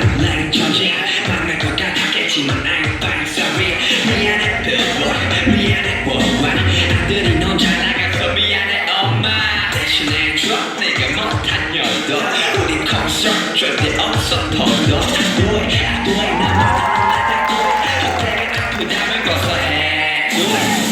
난 처지 만날 것 같았겠지만 I'm fine sorry 미안해 boy 미안해 boy 아들이 넌 잘 나가서 미안해 엄마 대신해줘 내가 못한 열도 우린 커서 절대 없어 더도 아도해 나만 하나다 도해 헛되게 아프다면 고소해